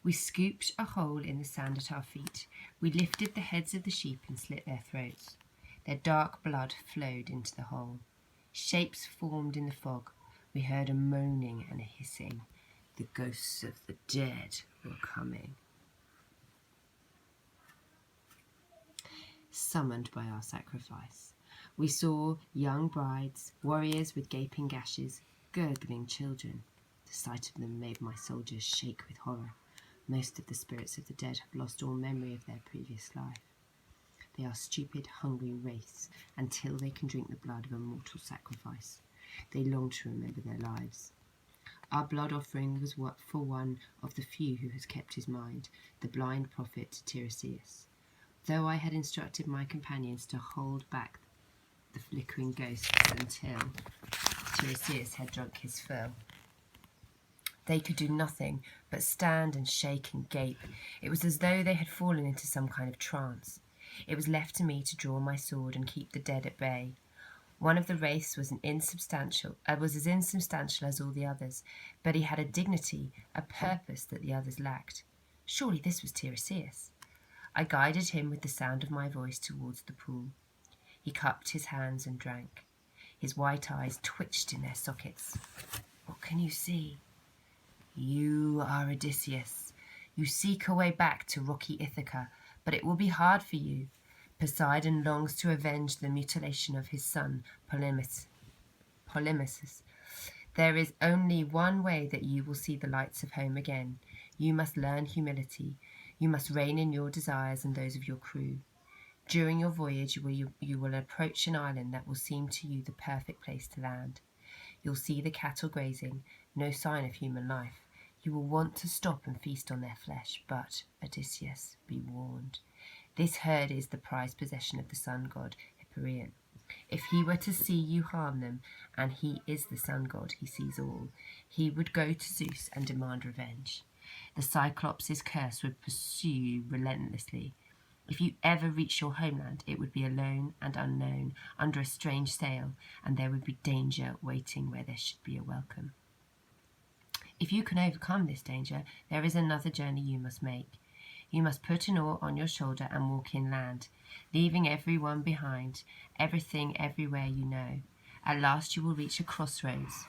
We scooped a hole in the sand at our feet. We lifted the heads of the sheep and slit their throats. Their dark blood flowed into the hole. Shapes formed in the fog. We heard a moaning and a hissing. The ghosts of the dead were coming. Summoned by our sacrifice. We saw young brides, warriors with gaping gashes, gurgling children. The sight of them made my soldiers shake with horror. Most of the spirits of the dead have lost all memory of their previous life. They are stupid, hungry wraiths until they can drink the blood of a mortal sacrifice. They long to remember their lives. Our blood offering was for one of the few who has kept his mind, the blind prophet Tiresias. Though I had instructed my companions to hold back the flickering ghosts until Tiresias had drunk his fill, they could do nothing but stand and shake and gape. It was as though they had fallen into some kind of trance. It was left to me to draw my sword and keep the dead at bay. One of the wraiths was as insubstantial as all the others, but he had a dignity, a purpose that the others lacked. Surely this was Tiresias. I guided him with the sound of my voice towards the pool. He cupped his hands and drank. His white eyes twitched in their sockets. What can you see? You are Odysseus. You seek a way back to rocky Ithaca, but it will be hard for you. Poseidon longs to avenge the mutilation of his son, Polynices. There is only one way that you will see the lights of home again. You must learn humility. You must rein in your desires and those of your crew. During your voyage, you will approach an island that will seem to you the perfect place to land. You'll see the cattle grazing, no sign of human life. You will want to stop and feast on their flesh, but, Odysseus, be warned. This herd is the prized possession of the sun god, Hyperion. If he were to see you harm them, and he is the sun god, he sees all, he would go to Zeus and demand revenge. The Cyclops' curse would pursue you relentlessly. If you ever reach your homeland, it would be alone and unknown, under a strange sail, and there would be danger waiting where there should be a welcome. If you can overcome this danger, there is another journey you must make. You must put an oar on your shoulder and walk inland, leaving everyone behind, everything everywhere you know. At last you will reach a crossroads.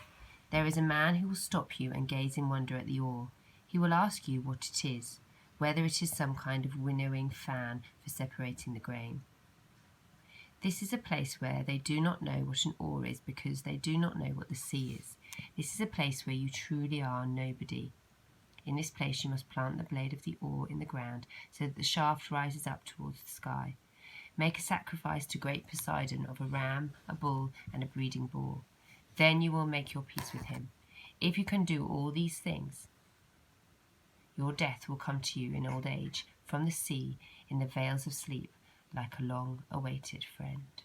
There is a man who will stop you and gaze in wonder at the oar. He will ask you what it is, whether it is some kind of winnowing fan for separating the grain. This is a place where they do not know what an oar is because they do not know what the sea is. This is a place where you truly are nobody. In this place you must plant the blade of the oar in the ground so that the shaft rises up towards the sky. Make a sacrifice to great Poseidon of a ram, a bull, and a breeding boar. Then you will make your peace with him. If you can do all these things, your death will come to you in old age, from the sea, in the veils of sleep, like a long-awaited friend.